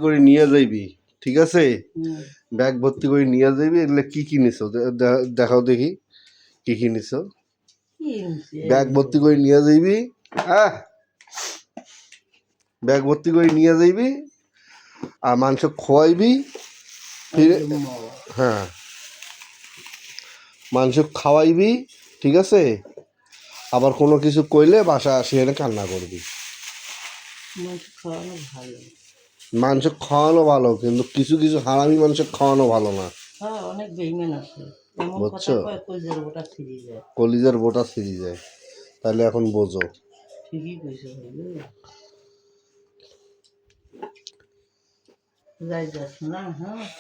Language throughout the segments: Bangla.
করে নিয়ে যাইবি, ঠিক আছে? ব্যাগ ভর্তি করে নিয়ে যাইবি। এগুলো কি কি নিছো দেখাও দেখি, কি কি নিছো। ব্যাগ ভর্তি করে নিয়ে যাইবি, ব্যাগ ভর্তি করে নিয়ে যাইবি আর মাংস খোয়াইবি। হ্যাঁ, মাংস খাওয়াইবি, ঠিক আছে? আবার কোনো কিছু কইলে বাসা আসি এনে কান্না করবি। মাংস খাওয়ানো ভালো, কিন্তু কিছু কিছু হারামি মাংস খাওয়ানো ভালো না, অনেক বেইমান আছে, বুঝছো? কলিজার বোটা ছিঁড়ে যায়। তাহলে এখন বোঝো। ঠিকই কইছো।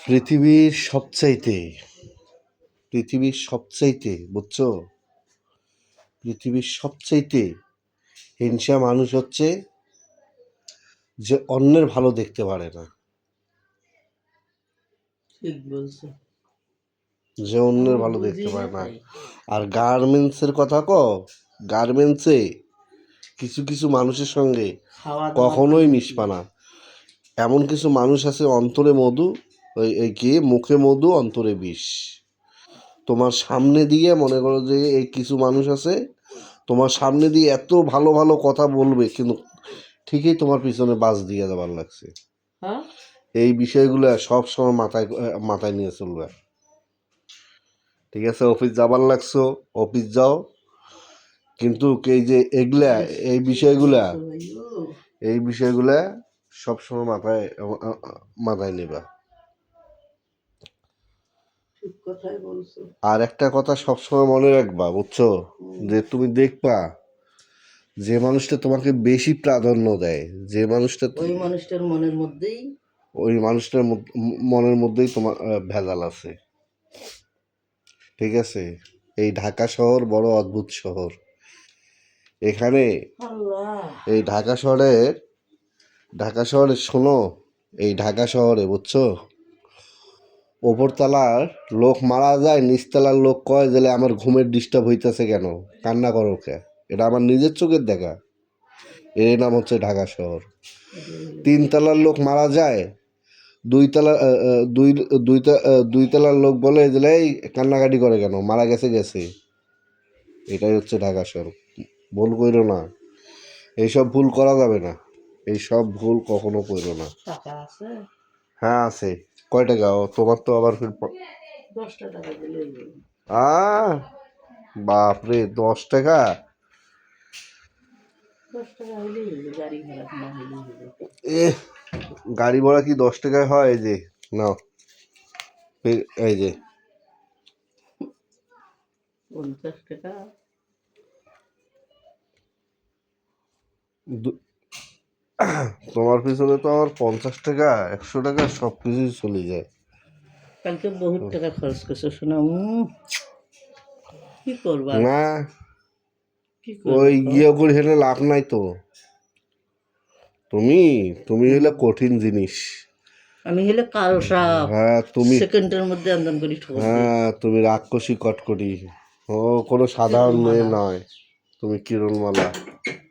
পৃথিবীর সবচাইতে বুঝছো, পৃথিবীর সবচাইতে হিংসা মানুষ হচ্ছে যে অন্যের ভালো দেখতে পারে না। ঠিক বলছো, যে অন্যের ভালো দেখতে পারে না। আর গার্মেন্টসের কথা গার্মেন্টসে কিছু কিছু মানুষের সঙ্গে কখনোই মিশবা না। এমন কিছু মানুষ আছে অন্তরে মধু, এই কি মুখে মধু অন্তরে বিষ। তোমার সামনে দিয়ে মনে করো যে এই কিছু মানুষ আছে তোমার সামনে দিয়ে এত ভালো ভালো কথা বলবে, কিন্তু ঠিকই তোমার পিছনে বাস দিয়ে যাবার লাগছে। এই বিষয়গুলো সব সময় মাথায় নিয়ে চলবে, ঠিক আছে? অফিস যাবার লাগছো, অফিস যাও, কিন্তু এই যে এই বিষয়গুলা সবসময় মাথায় নেবা। আর একটা কথা সবসময় মনে রাখবা, বুঝছো? যে তুমি দেখবা যে মানুষটা তোমাকে বেশি প্রাধান্য দেয়, যে মানুষটা ওই মানুষটার মনের মধ্যেই তোমার ভেজাল আছে, ঠিক আছে? এই ঢাকা শহর বড় অদ্ভুত শহর। এখানে এই ঢাকা শহরে শোনো, এই ঢাকা শহরে বুঝছো, ওপরতলার লোক মারা যায়, নিচতলার লোক কয় যে আমার ঘুমের ডিস্টার্ব হইতেছে কেন, কান্না করো কে? এটা আমার নিজের চোখের দেখা। এর নাম হচ্ছে ঢাকা শহর। 3 তলার লোক মারা যায়, দুই তলার লোক বলে যে এই কান্নাকাটি করে কেন, মারা গেছে। এটাই হচ্ছে ঢাকা শহর। ভুল কইরো না, এইসব ভুল করা যাবে না, এইসব ভুল কখনো কইরো না। হ্যাঁ আছে। কয় টাকা? তোমার তো আবার ফির 10 টাকা দিলে বাপরে, 10 টাকা? গাড়ি ভাড়া কি 10 টাকায় হয়? এই যে নাও, এই যে 50 টাকা। তোমার পিছনে তো আমার 50 টাকা 100 টাকা সব কিছুই চলে যায়। কালকে বহুত টাকা খরচ করছো শোনা। কি করবা না, ওই করে হেলে লাভ নাই তো। তুমি হলে কঠিন জিনিস। আমি হলে কাল সাপ। হ্যাঁ, তুমি সেকেন্ডের মধ্যে আন্দোলন করি। হ্যাঁ, তুমি রাক্ষসী কটকটি। ও কোনো সাধারণ মেয়ে নয়, তুমি কিরণমালা।